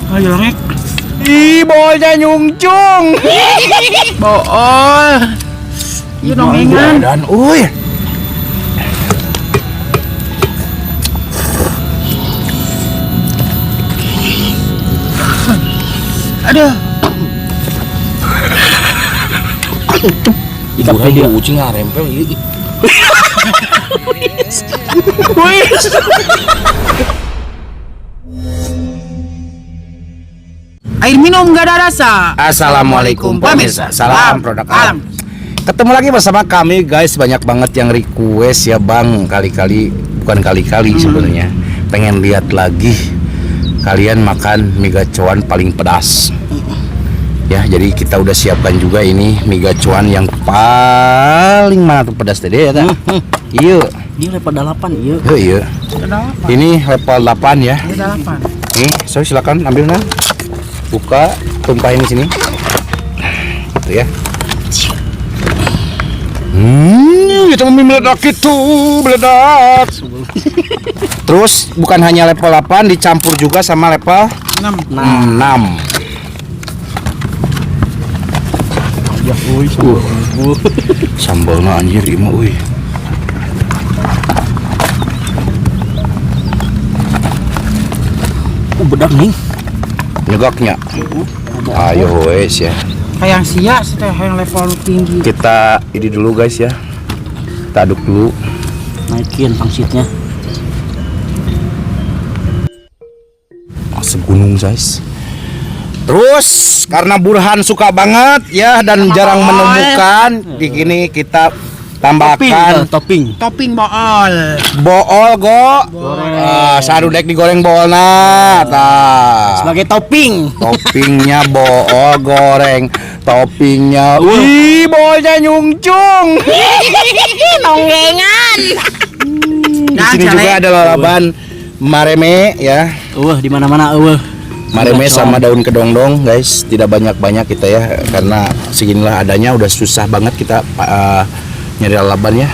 Ayo ngek. Ih, bolnya nyungcung. Bool. Iya nongengan. Dan uy. Aduh. Ikan dia kucing ngarempel ieu. Wis. Air minum gak ada rasa. Assalamualaikum pemirsa. Salam produk alam. Ketemu lagi bersama kami guys. Banyak banget yang request ya bang. Bukan kali-kali sebenarnya. Pengen lihat lagi kalian makan mie gacoan paling pedas. Ya, jadi kita udah siapkan juga ini mie gacoan yang paling mana tuh pedas tadi ya kan? Iya. Ini level 8 iya. Iya. Ini level 8 ya. Ini 8. Nih, so silakan ambil nah. Buka, tumpahin di sini. Gitu ya. Kita meledak itu, meledak. Terus bukan hanya level 8, dicampur juga sama level 6. Ya, Sambalnya anjir ima euy. Bedak nih. Nyegaknya. Ayo wes ya. Kayak sia setelah yang level tinggi. Kita ini dulu guys ya. Kita aduk dulu. Naikin pangsitnya. Segunung guys. Terus karena Burhan suka banget ya dan jarang menemukan, di sini kita tambahkan topping bool go. Sarudek digoreng boolna tah. sebagai topping. Toppingnya bool goreng, toppingnya boolnya nyungcung. Nonggengan. Di sini juga ada lalaban mareme ya. Di mana-mana Mareme sama daun kedongdong guys, tidak banyak-banyak kita ya karena seginilah adanya, udah susah banget kita nyari lalaban ya.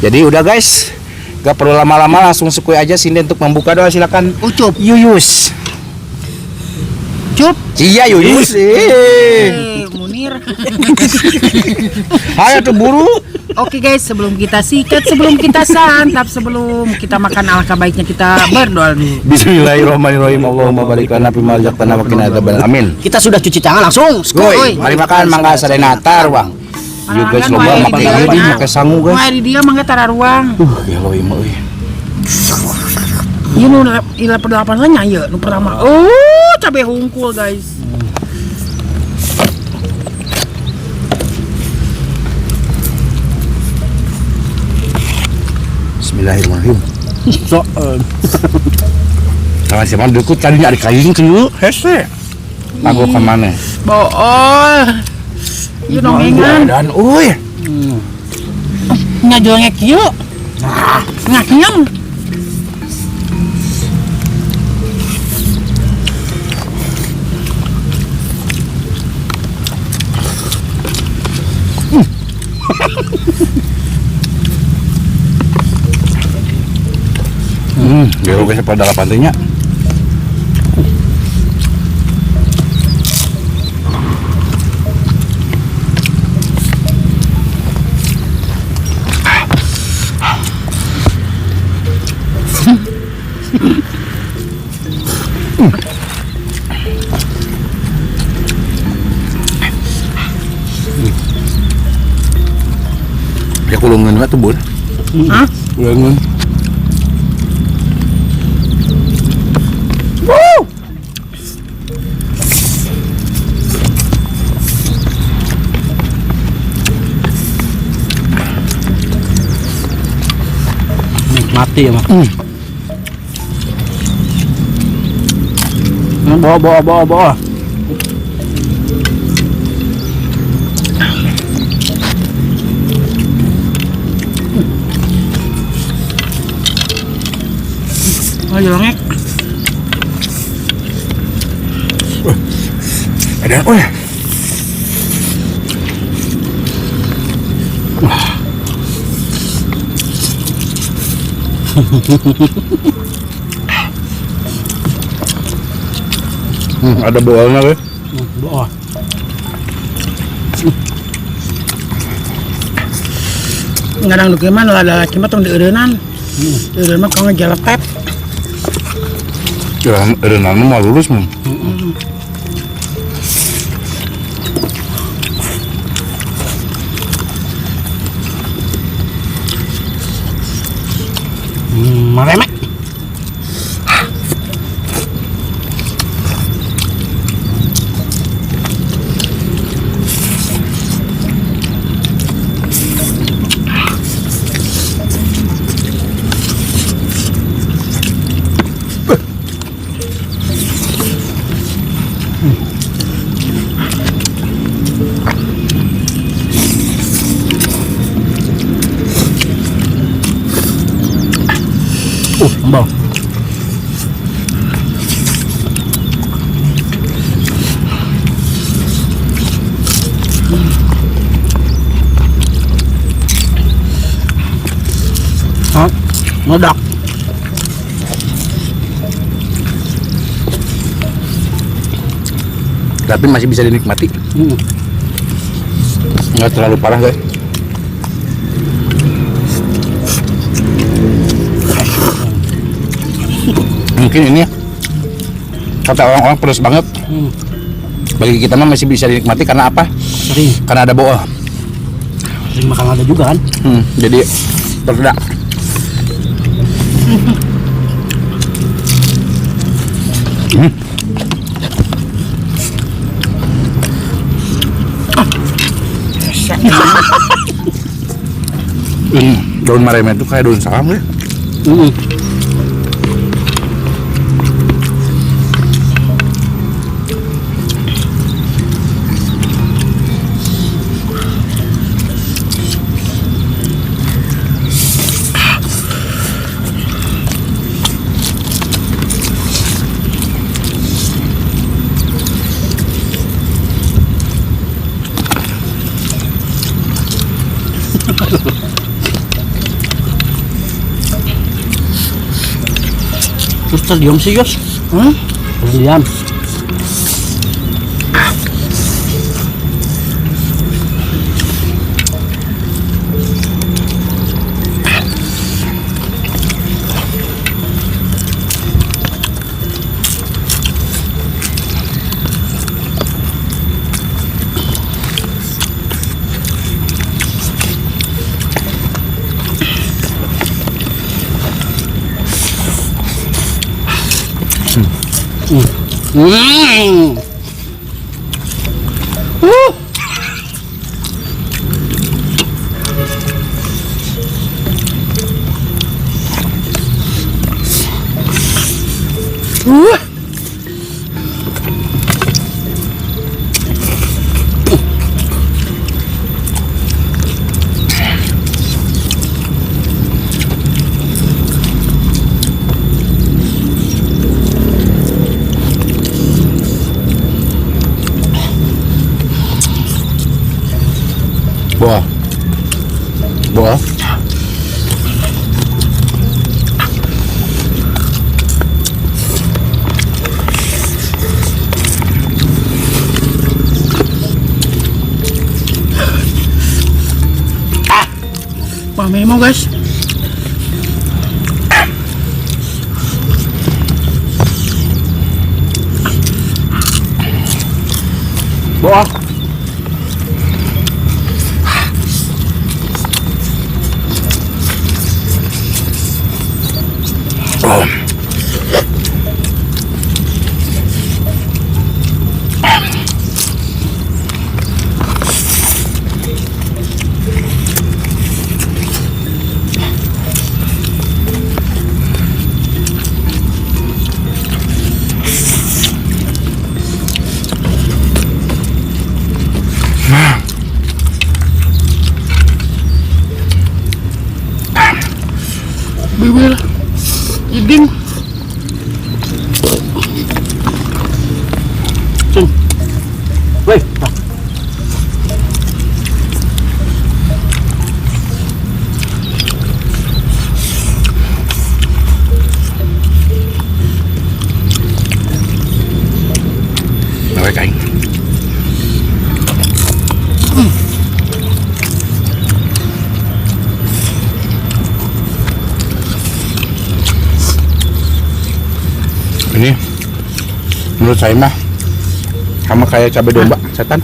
Jadi udah guys, gak perlu lama-lama, langsung sekui aja sini untuk membuka doa. Silakan Ucup Yuyus. Cup. Iya Yuyus. Munir. Ayo tuh buru. Oke guys, sebelum kita sikat, sebelum kita santap, sebelum kita makan, alangkah baiknya kita berdoa dulu. Bismillahirrahmanirrahim. Allahumma barik lana fi ma razaqtana wa qina adzabannar. Amin. Kita sudah cuci tangan langsung. Goy, mari makan mangga sadena tar, Bang. Yuk guys, loba makan ieu make sangu guys. Mari dia mangga tara ruang. Ya lo imah euy. Ieu nu ila pedalapan nya ieu nu pertama. Cabe hungkul guys. Bismillahirrahmanirrahim. Sama si man deukut tadi nyari kain kieu hese. Aku ke mana? Bool. Ieu nongengan. Dan uy. Nya jongek ieu. Ngakiam. Biar guys pada lapantenya. Ya kulungan mah tuh bun. Hah? Kulungan. Mati ya, Mak. Bawa. Ayo ngek. Ada Ada boalnya weh. Doa. Ngadang dukeman lah ada cuma tong dieureunnan. Dieureun mah kau ngejalepet. Kira renang mah lurus mah. Meremek. Bang. Hah? Meledak. Tapi masih bisa dinikmati. Nggak terlalu parah guys. Mungkin ini kata orang-orang pedas banget. Bagi kita mah masih bisa dinikmati karena apa? Sering. Karena ada boa. Sering makan ada juga kan? Jadi berdak. Daun mareme itu kayak daun salam ya. Terus terdiam sih Yos. Terdiam. Boa. Boa. Wah memang guys. Boa. Bibir iding. Woi. Ini menurut saya mah sama kayak cabai domba, setan.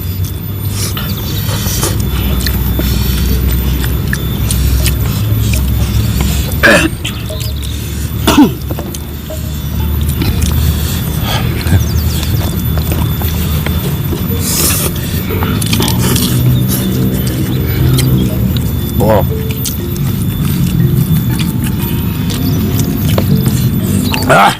Wow. Ah.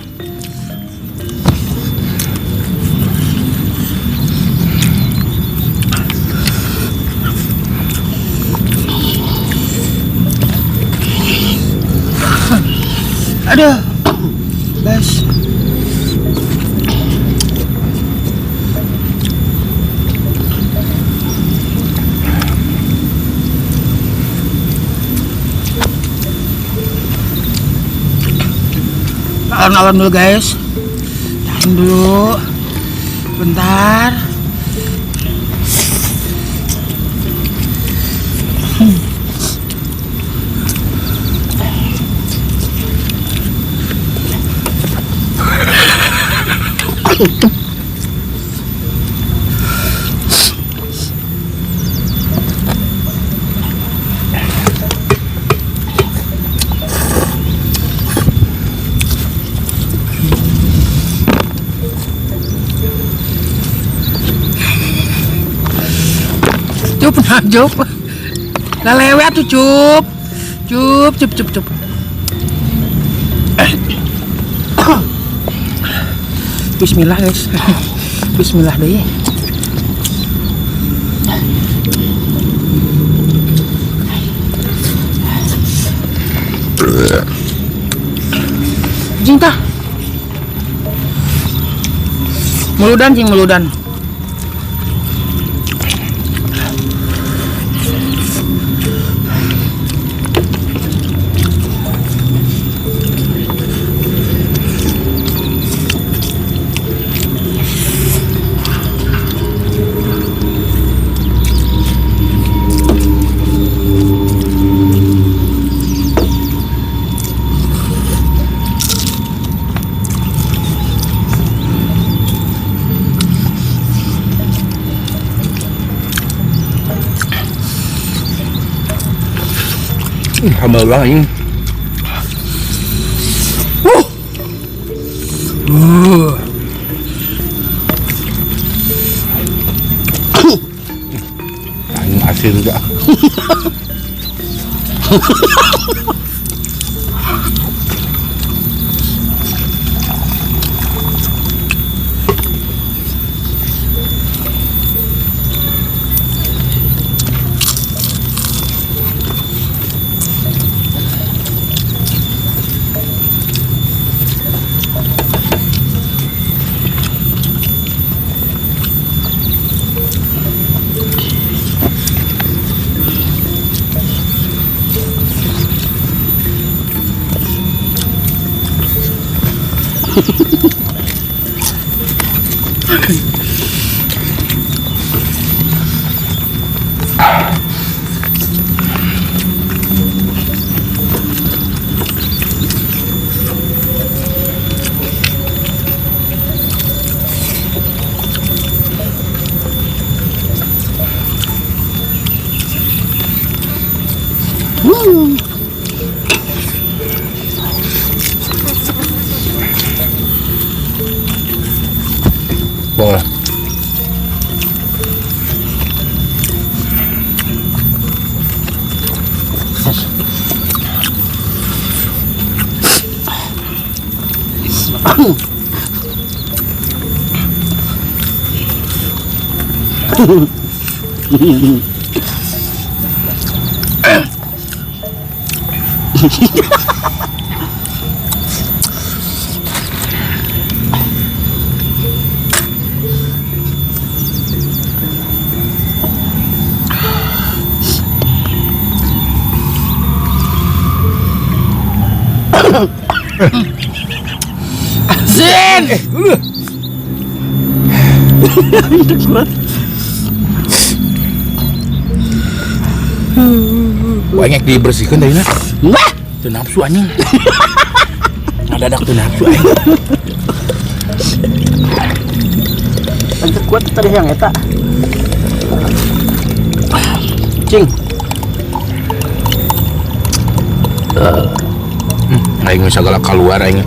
Aduh. Guys. Alon-alon dulu guys. Tahan dulu. Bentar. Cup nah cup. Lelewe atuh cup. Cup. Bismillah guys. Bismillah deh. Cinta. Meludan. Hambal banget ini. Ini asin juga. Boleh. Zin. Banyak dibersihkan dari nak. Wah, Itu nafsu anjing. Ada tuh nafsu anjing. Lanjut kuat tadi yang eta. Cing. Aing segala keluar aing.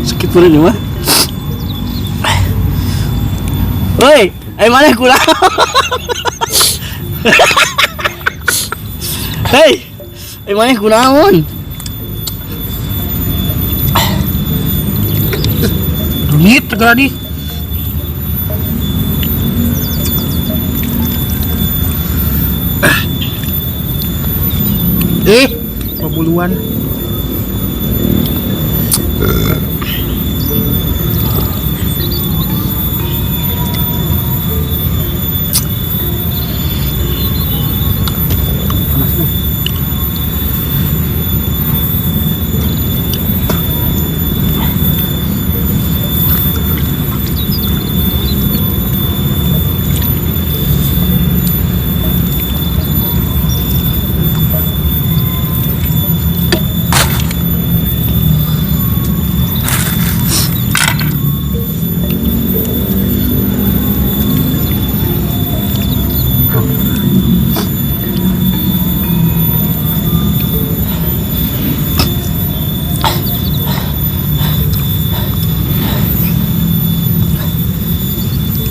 Sakit bener nih mah. Woi, mana kurang? Hei, mana kunaon? Duit segala di. Pebuluan.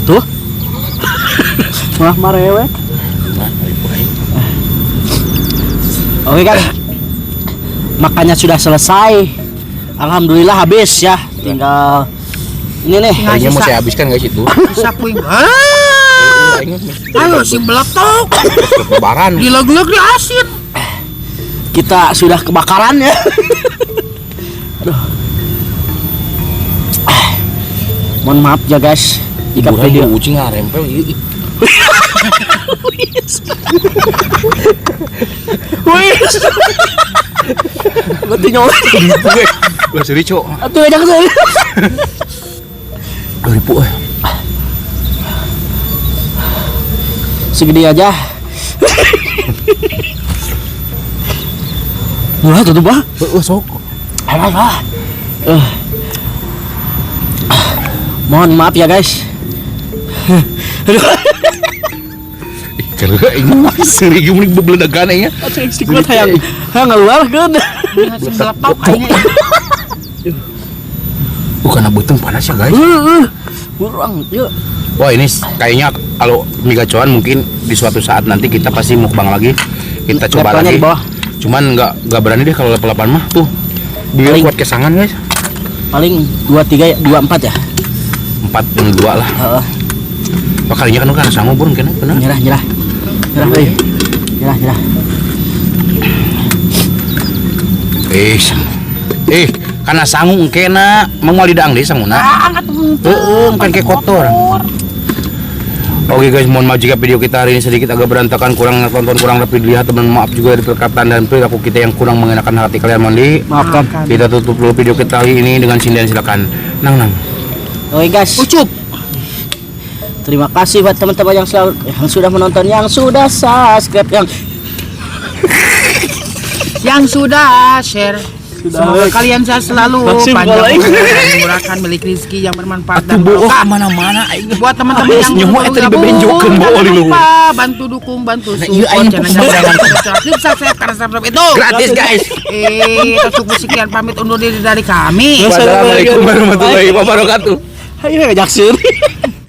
Tuh. Malah marewek. Oke kan. Makannya sudah selesai. Alhamdulillah habis ya. Tinggal ini nih. Kayaknya mau saya habiskan guys itu. Bisa puing. Ayo si beletok. Lebaran. Dilag-lag di asin. Kita sudah kebakaran ya. Aduh. Mohon maaf ya guys. Jika video ucing ngarempel ieu. Wis. Berarti nyawa. Lah seri cok. Atuh aja kesel. 2000 Segede aja. Wah, tutup ah. Sok. Alah. Mohon maaf ya guys. Kalau ini seri gimana bebeledagan ya. Sedikit hayang ngeluarkeun. Si beletok kayaknya. Bukan abuteng panas ya guys. Kurang, yuk. Wah ini kayaknya kalau mie gacoan mungkin di suatu saat nanti kita pasti mukbang lagi. Kita coba Levelnya lagi. di bawah. Cuman nggak berani deh kalau level 8 mah tuh. Dia Paling- kuat kesangan guys. Paling 23 ya, 24 ya. 4 dan 2 lah. Heeh. Wah kalinya kan sanggup burung kena bener. Nyerah. Nyerah, euy. Nyerah. Karena sangung kena mau lidang deh sanguna. Angkat Kan kayak kotor. Oke guys, mohon maaf jika video kita hari ini sedikit agak berantakan, kurang tonton, kurang rapi dilihat, teman maaf juga dari perkataan dan perilaku kita yang kurang mengenakan hati kalian mandi. Maafkan. Kita tutup dulu video kita hari ini dengan sindian, silakan. Nang. Oke guys. ucup. Terima kasih buat teman-teman yang sudah menonton, yang sudah subscribe, Yang sudah share. Semoga like. kalian sehat selalu, Langsung panjang like. umur dan dimurahkan, milik rezeki yang bermanfaat dan Bohong barokah. kemana-mana. Buat teman-teman yang nyawa baru tadi gabung, bebenjokeun bawa jangan di lu. lupa bantu dukung, bantu Nah, support iya, aing channel pesen yang subscribe karena subscribe itu Gratis guys. kita cukup sekian, pamit undur diri dari kami. Wassalamualaikum warahmatullahi wabarakatuh. Ayo ngajak sih.